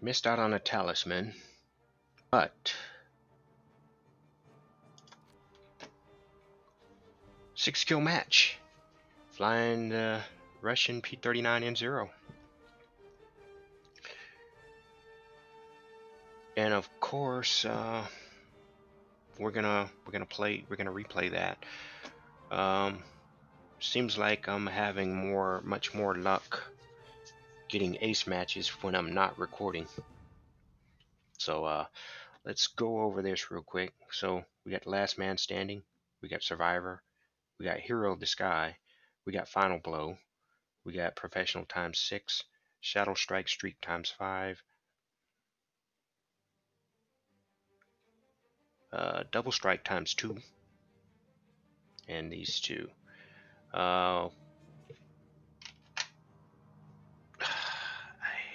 Missed out on a talisman, but 6-kill match. Flying the Russian P-39N-0. And of course, we're gonna replay that. Seems like I'm having much more luck getting ace matches when I'm not recording. So let's go over this real quick. So we got Last Man Standing, we got Survivor, we got Hero of the Sky, we got Final Blow, we got Professional ×6, Shadow Strike Streak ×5, Double Strike ×2, and these two. I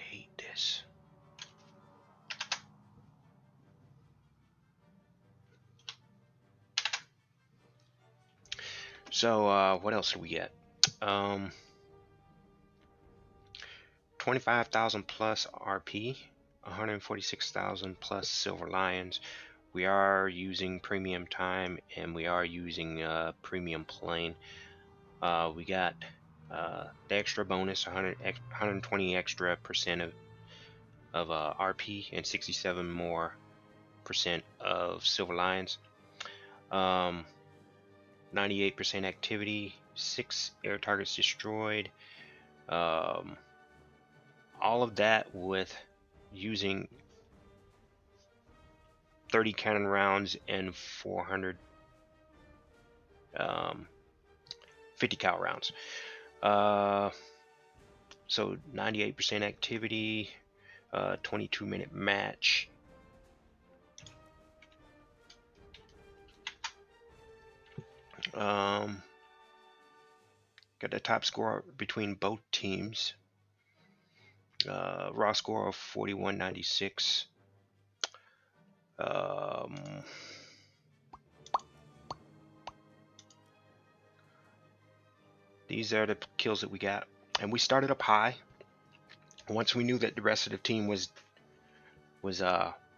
hate this. So what else do we get? 25,000 plus RP, 146,000 plus Silver Lions. We are using premium time, and we are using premium plane. We got the extra bonus, 120 extra percent of RP, and 67 more percent of Silver Lions. 98% activity, 6 air targets destroyed. All of that with using 30 cannon rounds and 400 50 cal rounds. So 98% activity, 22-minute match. Got the top score between both teams. Raw score of 41.96. These are the kills that we got, and we started up high. Once we knew that the rest of the team was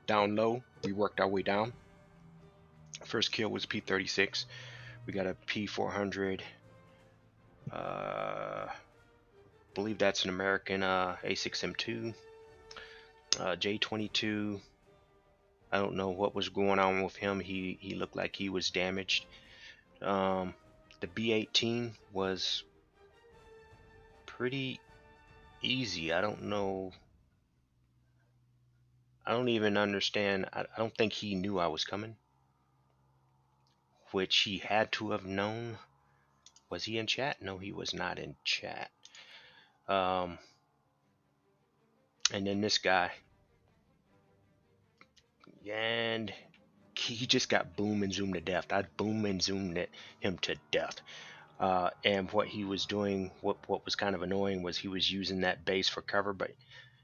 down low, we worked our way down. First kill was P-36. We got a P-400. Believe that's an American A6M2. J-22. I don't know what was going on with him. He looked like he was damaged. The B-18 was pretty easy. I don't know. I don't even understand. I don't think he knew I was coming, which he had to have known. Was he in chat? No, he was not in chat. And then this guy, and he just got boom and zoomed to death. I boom and zoomed him to death. And what he was doing, what was kind of annoying, was he was using that base for cover, but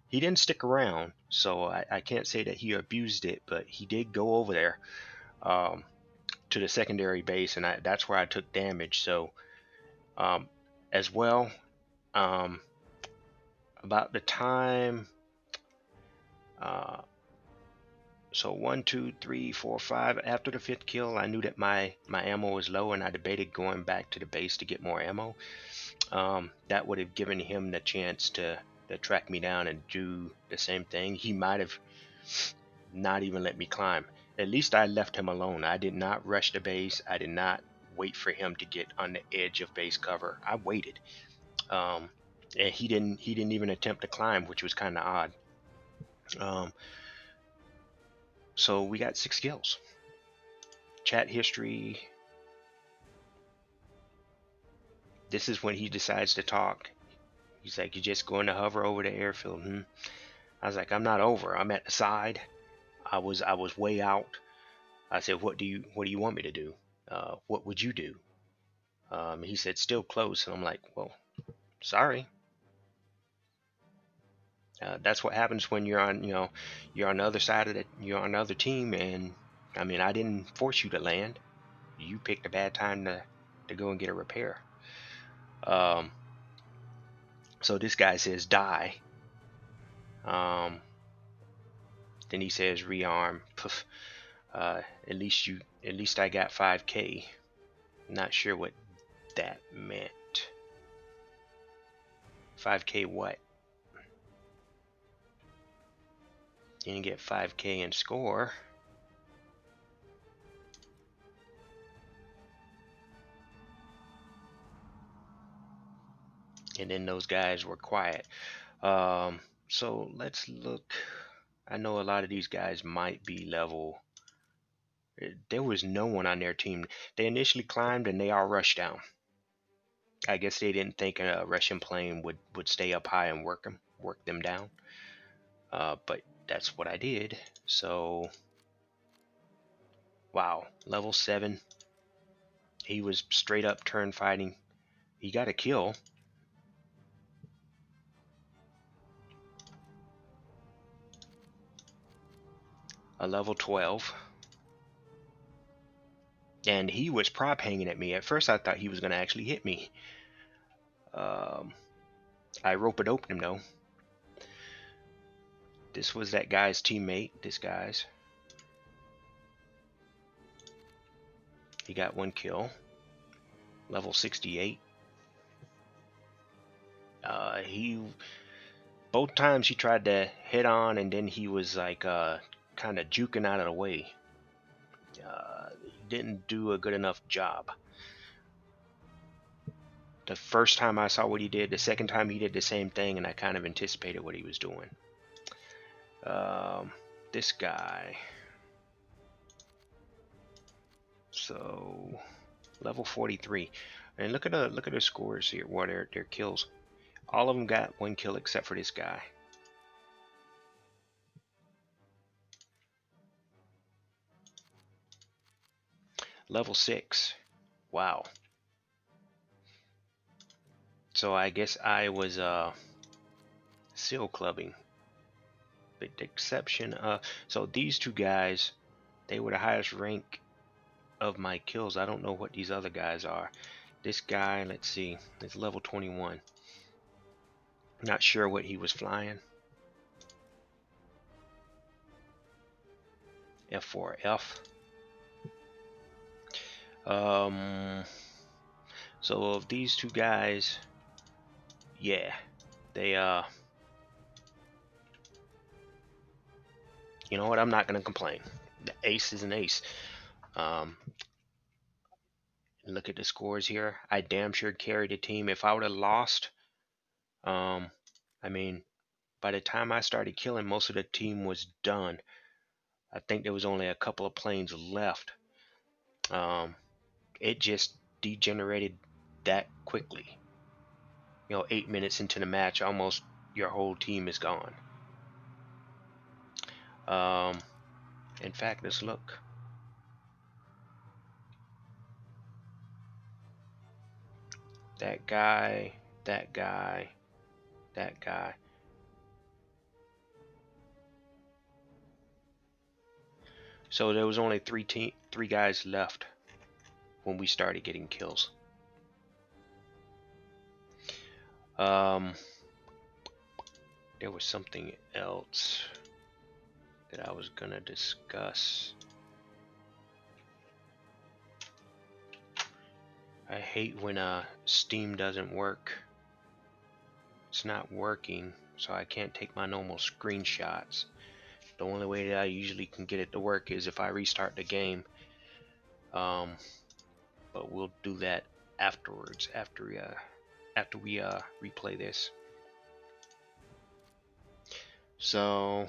he didn't stick around. So I can't say that he abused it, but he did go over there to the secondary base, and that's where I took damage. So as well, about the time, so 1, 2, 3, 4, 5. After the 5th kill, I knew that my ammo was low, and I debated going back to the base to get more ammo. That would have given him the chance to track me down and do the same thing. He might have not even let me climb. At least I left him alone. I did not rush the base. I did not wait for him to get on the edge of base cover. I waited. And he didn't even attempt to climb, which was kind of odd. So we got 6 kills. Chat history. This is when he decides to talk. He's like, "You're just going to hover over the airfield." I was like, "I'm not over. I'm at the side. I was way out." I said, "What do you want me to do? What would you do?" He said, "Still close." And I'm like, "Well, sorry." That's what happens when you're on, you're on the other side of you're on the other team. And I mean, I didn't force you to land. You picked a bad time to go and get a repair. So this guy says die. Then he says rearm. Poof. At least I got 5K. Not sure what that meant. 5K what? Didn't get 5K in score. And then those guys were quiet. So let's look. I know a lot of these guys might be level. There was no one on their team. They initially climbed and they all rushed down. I guess they didn't think a Russian plane would stay up high and work them down. But that's what I did. So, wow, level 7. He was straight up turn fighting. He got a kill. A level 12. And he was prop hanging at me. At first I thought he was going to actually hit me. I rope it open him though. This was that guy's teammate. This guy's. He got 1 kill. Level 68. He both times he tried to hit on, and then he was like kind of juking out of the way. He didn't do a good enough job. The first time I saw what he did, the second time he did the same thing, and I kind of anticipated what he was doing. This guy. So level 43, and look at the scores here. What are their kills? All of them got 1 kill except for this guy. Level 6. Wow. So I guess I was seal clubbing. With the exception so these two guys, they were the highest rank of my kills. I don't know what these other guys are. This guy, let's see, is level 21. Not sure what he was flying. F4F. So of these two guys, yeah, they you know what, I'm not gonna complain. The ace is an ace. Look at the scores here. I damn sure carried the team. If I would have lost, I mean, by the time I started killing, most of the team was done. I think there was only a couple of planes left. It just degenerated that quickly. 8 minutes into the match, almost your whole team is gone. In fact, let's look. That guy, that guy, that guy. So there was only three guys left when we started getting kills. There was something else that I was gonna discuss. I hate when Steam doesn't work. It's not working, so I can't take my normal screenshots. The only way that I usually can get it to work is if I restart the game. But we'll do that afterwards, after we replay this. So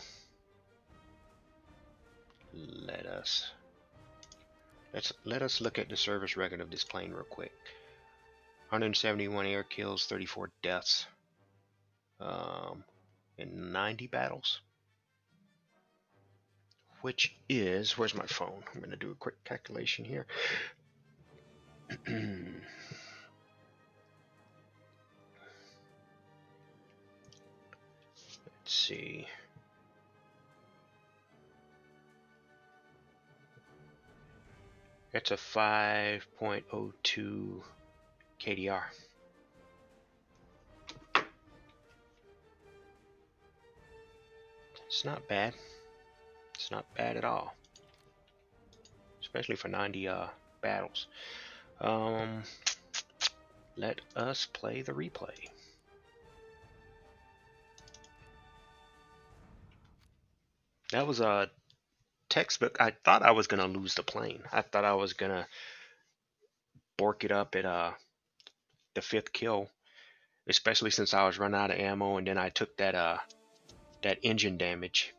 let us look at the service record of this plane real quick. 171 air kills, 34 deaths, in 90 battles, which is, where's my phone? I'm gonna do a quick calculation here. Let's see. It's a 5.02 KDR. It's not bad. It's not bad at all, especially for 90 battles. Let us play the replay. That was a textbook. I thought I was gonna lose the plane. I thought I was gonna bork it up at the 5th kill, especially since I was running out of ammo, and then I took that engine damage.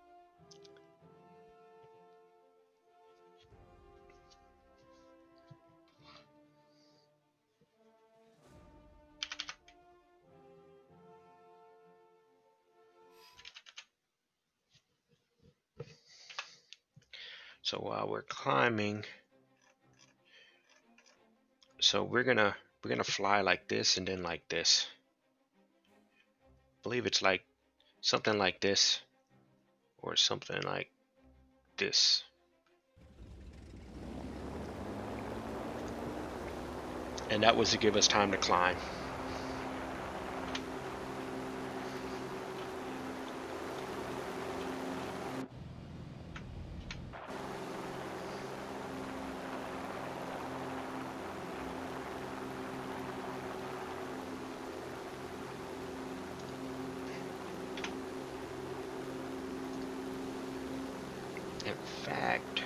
So while we're climbing, so we're gonna fly like this and then like this. I believe it's like something like this or something like this. And that was to give us time to climb. In fact,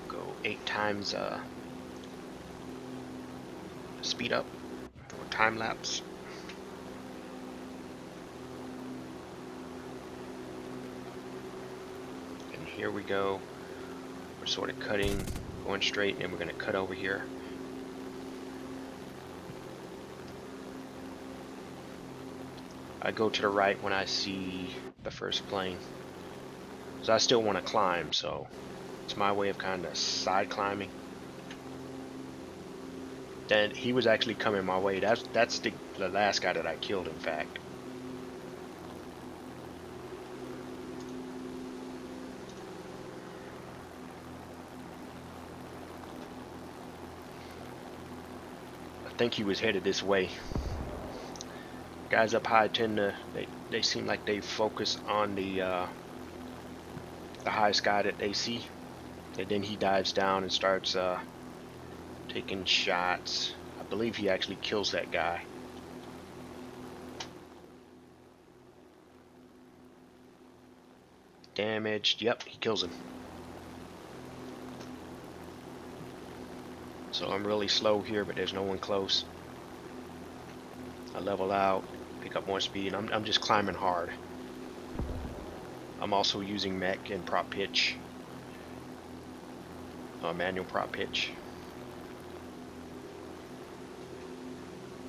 go 8 times speed up or time lapse. And here we go. We're sort of cutting, going straight, and then we're going to cut over here. I go to the right when I see the first plane. So I still want to climb, so it's my way of kind of side climbing. Then he was actually coming my way. That's the last guy that I killed, in fact. I think he was headed this way. Guys up high tend to they seem like they focus on the high sky that they see, and then he dives down and starts taking shots. I believe he actually kills that guy. Damaged. Yep, he kills him. So I'm really slow here, but there's no one close. I level out, pick up more speed. I'm just climbing hard. I'm also using mech and prop pitch, manual prop pitch.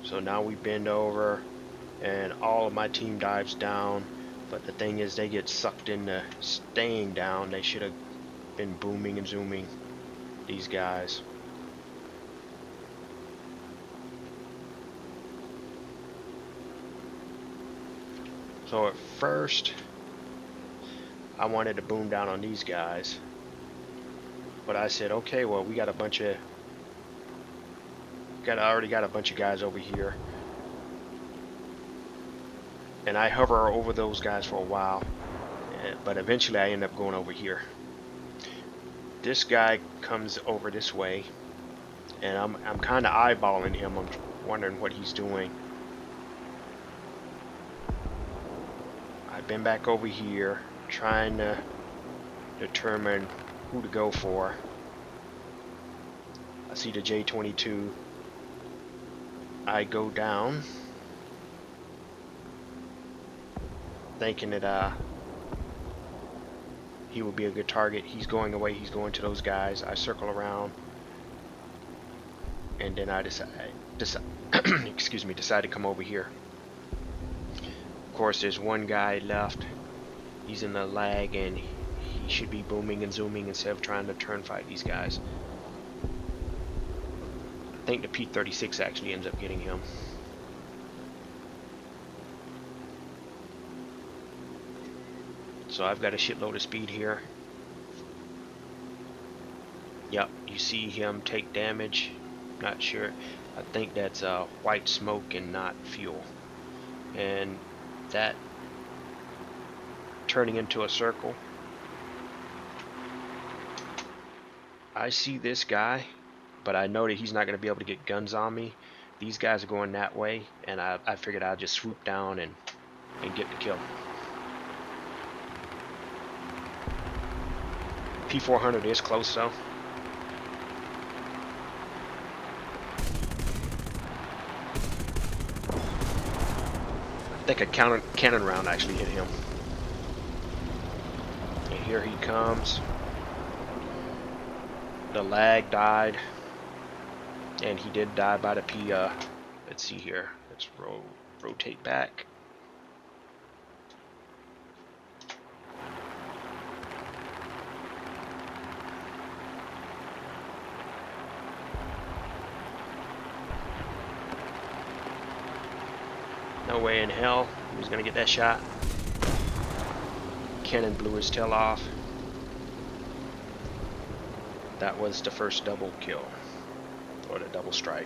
So now we bend over, and all of my team dives down. But the thing is, they get sucked into staying down. They should have been booming and zooming, these guys. So at first, I wanted to boom down on these guys, but I said, okay, well, we got a bunch of, already got a bunch of guys over here, and I hover over those guys for a while, but eventually I end up going over here. This guy comes over this way, and I'm kind of eyeballing him. I'm wondering what he's doing. I've been back over here trying to determine who to go for. I see the J-22. I go down, thinking that he will be a good target. He's going away. He's going to those guys. I circle around, and then I decide excuse me, decide to come over here. Of course, there's one guy left. He's in the lag, and he should be booming and zooming instead of trying to turn fight these guys. I think the P-36 actually ends up getting him. So I've got a shitload of speed here. Yep, you see him take damage. Not sure. I think that's white smoke and not fuel. And that turning into a circle. I see this guy, but I know that he's not going to be able to get guns on me. These guys are going that way, and I figured I'd just swoop down and get the kill. P-400 is close though. I think a cannon round actually hit him. And here he comes. The lag died, and he did die by the P. Let's see here. Let's rotate back. No way in hell he was gonna get that shot. Cannon blew his tail off. That was the first double kill, or the double strike.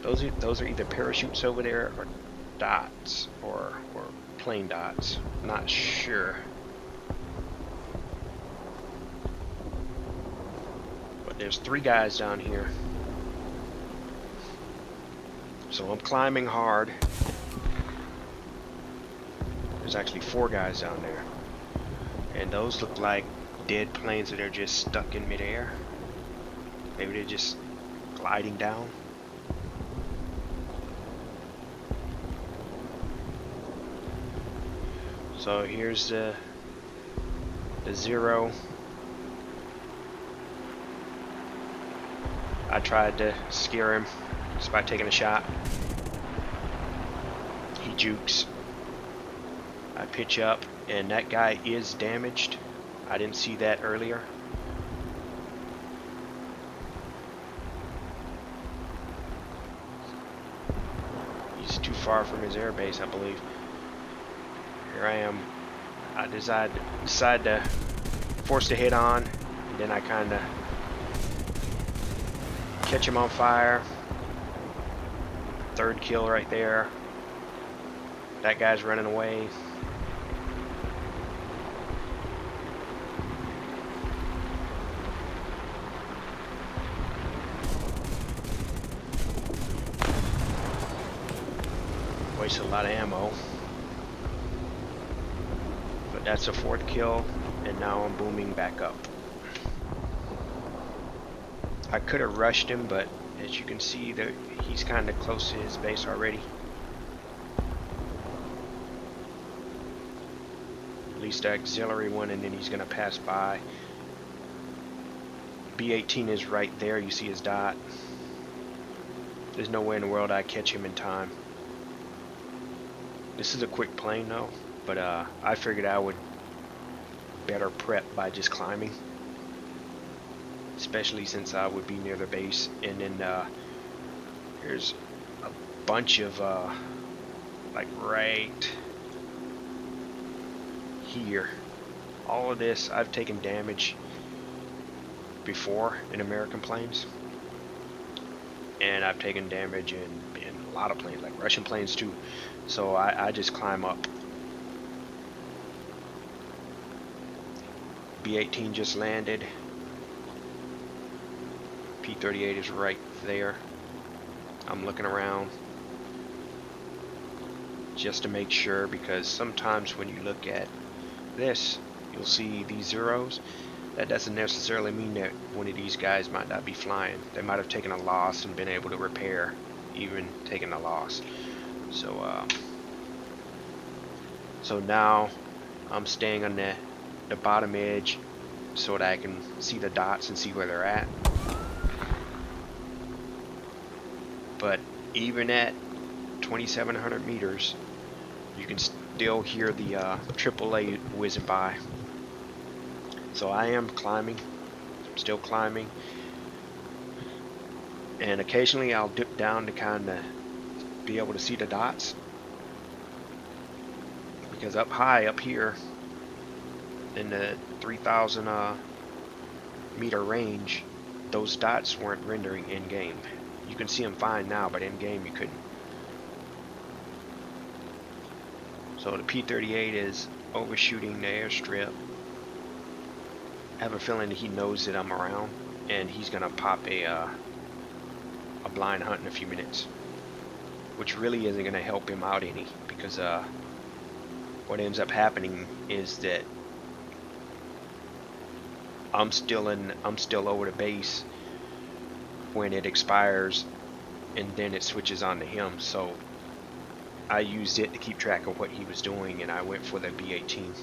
Those are either parachutes over there or dots, or plane dots. Not sure. But there's 3 guys down here. So I'm climbing hard. There's actually 4 guys down there. And those look like dead planes that are just stuck in midair. Maybe they're just gliding down. So here's the 0. I tried to scare him just by taking a shot. He jukes. I pitch up, and that guy is damaged. I didn't see that earlier. He's too far from his airbase, I believe. Here I am. I decide to force the hit on, and then I kind of catch him on fire. 3rd kill right there. That guy's running away. Wasted a lot of ammo. But that's a 4th kill, and now I'm booming back up. I could have rushed him, but as you can see, that he's kind of close to his base already. At least the auxiliary one, and then he's going to pass by. B-18 is right there. You see his dot. There's no way in the world I'd catch him in time. This is a quick plane though, but I figured I would better prep by just climbing. Especially since I would be near the base, and then there's a bunch of like right here. All of this, I've taken damage before in American planes, and I've taken damage in a lot of planes, like Russian planes too. So I just climb up. B-18 just landed. P-38 is right there. I'm looking around just to make sure, because sometimes when you look at this, you'll see these zeros. That doesn't necessarily mean that one of these guys might not be flying. They might have taken a loss and been able to repair, even taking a loss. So now I'm staying on the bottom edge so that I can see the dots and see where they're at. But even at 2,700 meters, you can still hear the AAA whizzing by. So I am climbing. I'm still climbing. And occasionally I'll dip down to kind of be able to see the dots. Because up high, up here, in the 3,000 meter range, those dots weren't rendering in game. You can see them fine now, but in game you couldn't. So the P-38 is overshooting the airstrip. I have a feeling that he knows that I'm around, and he's gonna pop a blind hunt in a few minutes, which really isn't gonna help him out any, because what ends up happening is that I'm still over the base when it expires, and then it switches on to him. So I used it to keep track of what he was doing, and I went for the B-18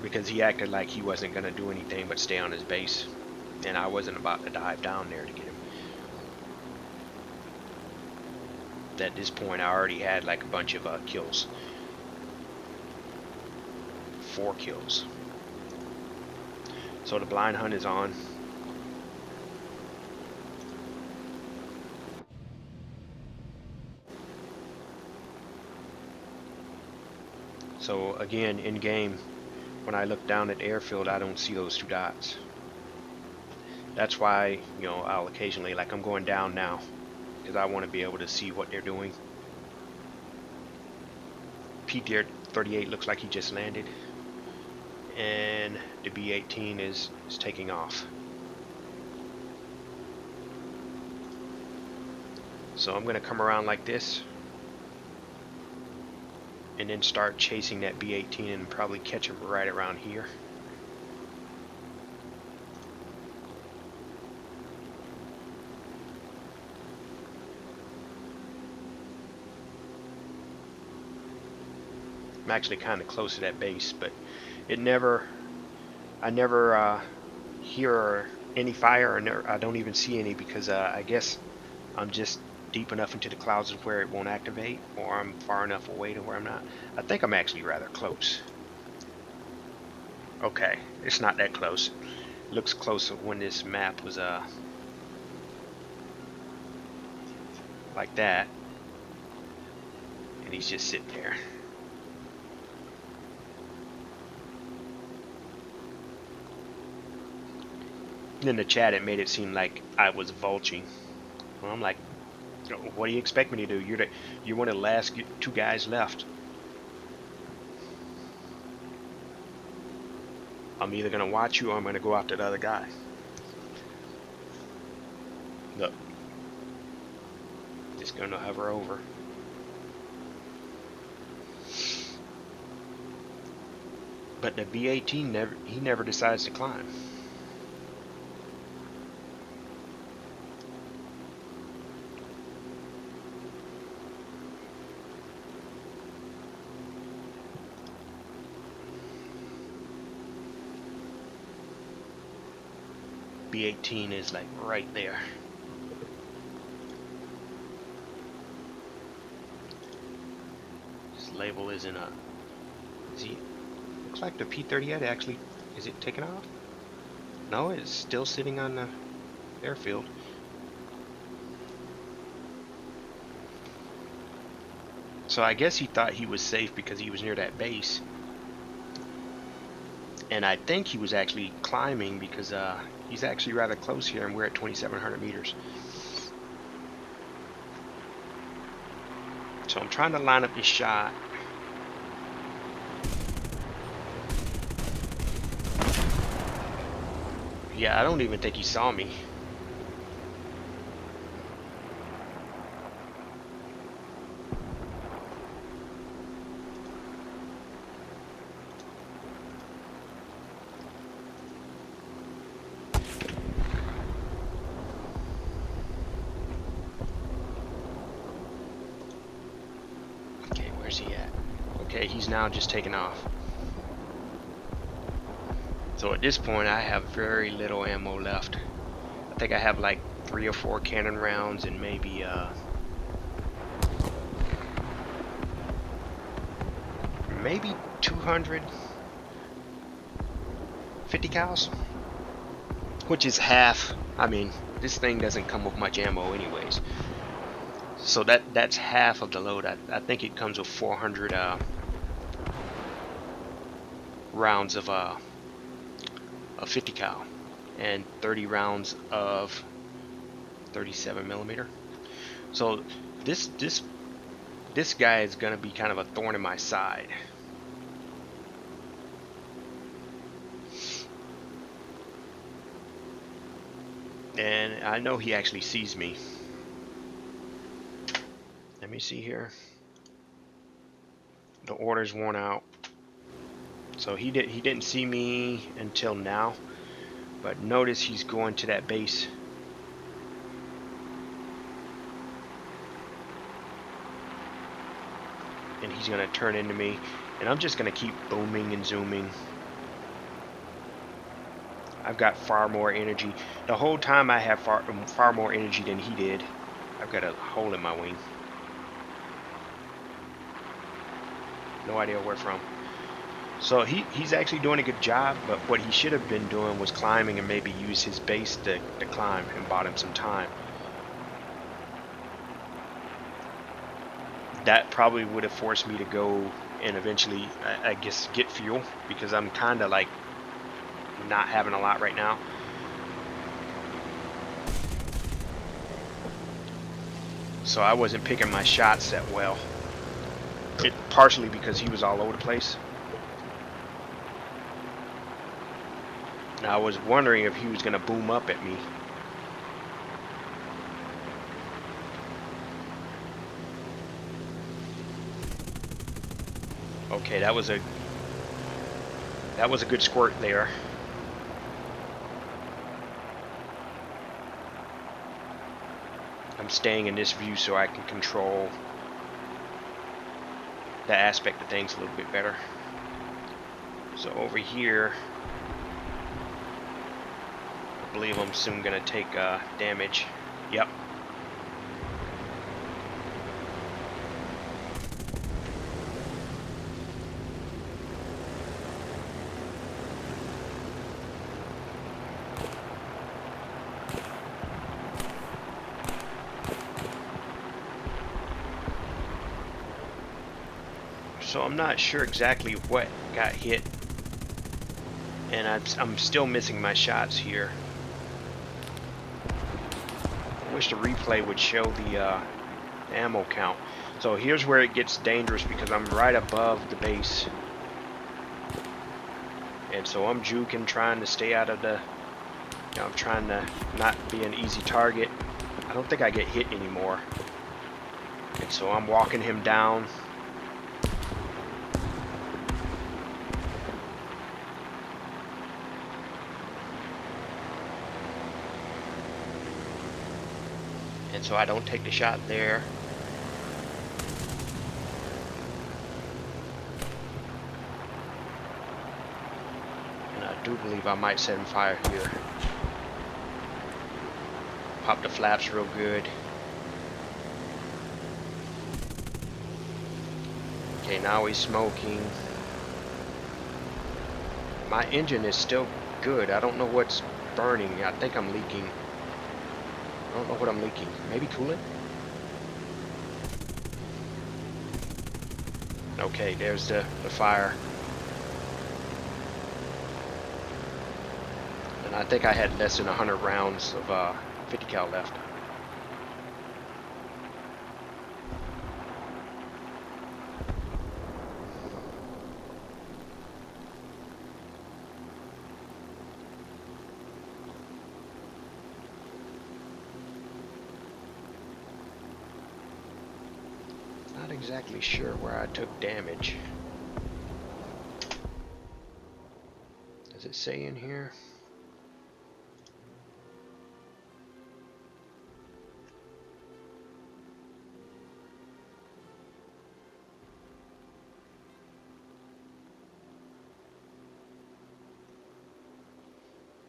because he acted like he wasn't going to do anything but stay on his base, and I wasn't about to dive down there to get him. At this point I already had like a bunch of kills. 4 kills. So the blind hunt is on. So again, in game, when I look down at the airfield, I don't see those 2 dots. That's why, you know, I'll occasionally, like I'm going down now, because I want to be able to see what they're doing. P-38 looks like he just landed, and the B-18 is taking off. So I'm going to come around like this, and then start chasing that B-18 and probably catch him right around here. I'm actually kind of close to that base, but I never hear any fire, or I don't even see any, because I guess I'm just deep enough into the clouds where it won't activate, or I'm far enough away to where I'm not. I think I'm actually rather close. Okay, it's not that close. It looks closer when this map was like that, and he's just sitting there. In the chat it made it seem like I was vulturing. Well, I'm like, what do you expect me to do? You're one of the last 2 guys left. I'm either gonna watch you or I'm gonna go after the other guy. Look, just gonna hover over. But the B-18 never decides to climb. B-18 is like right there. This label isn't a... Is he... Looks like the P-38 actually... Is it taken off? No, it's still sitting on the airfield. So I guess he thought he was safe because he was near that base. And I think he was actually climbing because he's actually rather close here, and we're at 2,700 meters. So I'm trying to line up this shot. Yeah, I don't even think he saw me. Where's he at? Okay, he's now just taking off. So at this point I have very little ammo left. I think I have like 3 or 4 cannon rounds and maybe maybe 250 cals, which is half. I mean, this thing doesn't come with much ammo anyways. So that's half of the load. I think it comes with 400 rounds of 50 cal. and 30 rounds of 37 millimeter. So this guy is gonna be kind of a thorn in my side. And I know he actually sees me. Let me see here. The order's worn out. So he didn't see me until now. But notice he's going to that base. And he's gonna turn into me. And I'm just gonna keep booming and zooming. I've got far more energy. The whole time I have far more energy than he did. I've got a hole in my wing. No idea where from. So he's actually doing a good job, but what he should have been doing was climbing and maybe use his base to climb and bought him some time. That probably would have forced me to go and eventually, I guess, get fuel, because I'm kind of like not having a lot right now. So I wasn't picking my shots that well. It partially because he was all over the place. Now I was wondering if he was going to boom up at me. Okay, that was a good squirt there. I'm staying in this view so I can control the aspect of things a little bit better. So over here, I believe I'm soon gonna take damage. Yep. So I'm not sure exactly what got hit, and I'm still missing my shots here. I wish the replay would show the ammo count. So here's where it gets dangerous, because I'm right above the base, and so I'm juking, trying to stay out of the, I'm trying to not be an easy target. I don't think I get hit anymore, and so I'm walking him down. And so I don't take the shot there. And I do believe I might set him fire here. Pop the flaps real good. Okay, now he's smoking. My engine is still good. I don't know what's burning. I think I'm leaking. I don't know what I'm leaking. Maybe coolant? Okay, there's the fire. And I think I had less than 100 rounds of 50 cal left. Not exactly sure where I took damage. Does it say in here?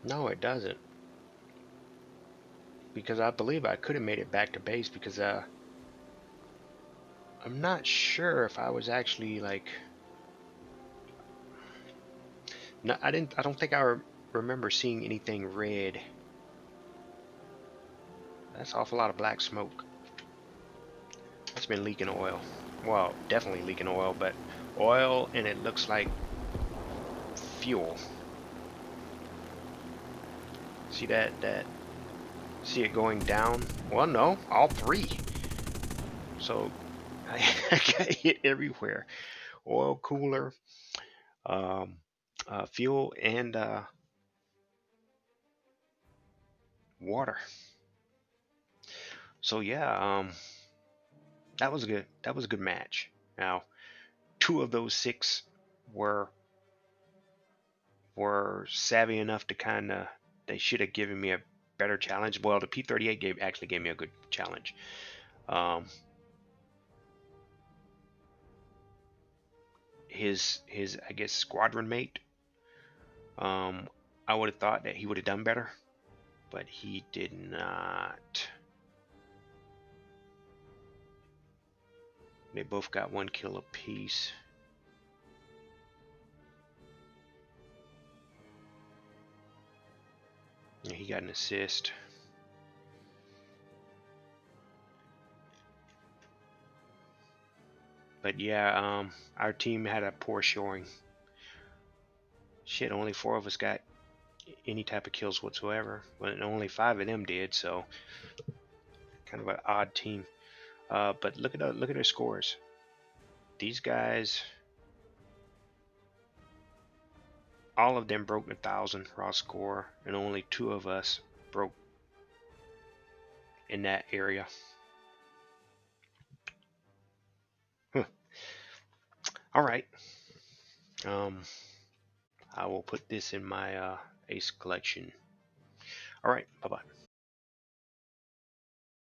No, it doesn't. Because I believe I could have made it back to base, because I'm not sure if I was actually like, no, I don't think I remember seeing anything red. That's an awful lot of black smoke. That's been leaking oil. Well, definitely leaking oil, but oil, and it looks like fuel. See that? See it going down? Well, no, all three. So I got hit everywhere. Oil cooler, um, fuel, and water. So yeah, that was good. That was a good match. Now, two of those six were were savvy enough to kind of, they should have given me a better challenge. Well, the P-38 actually gave me a good challenge. Um, his I guess squadron mate. Um, I would have thought that he would have done better, but he did not. They both got 1 kill apiece. Yeah, he got an assist. But yeah, our team had a poor showing. Shit, only 4 of us got any type of kills whatsoever. But only 5 of them did, so kind of an odd team. But look at their scores. These guys, all of them broke 1,000 raw score, and only 2 of us broke in that area. Huh. All right. Um, I will put this in my ace collection. All right. Bye bye.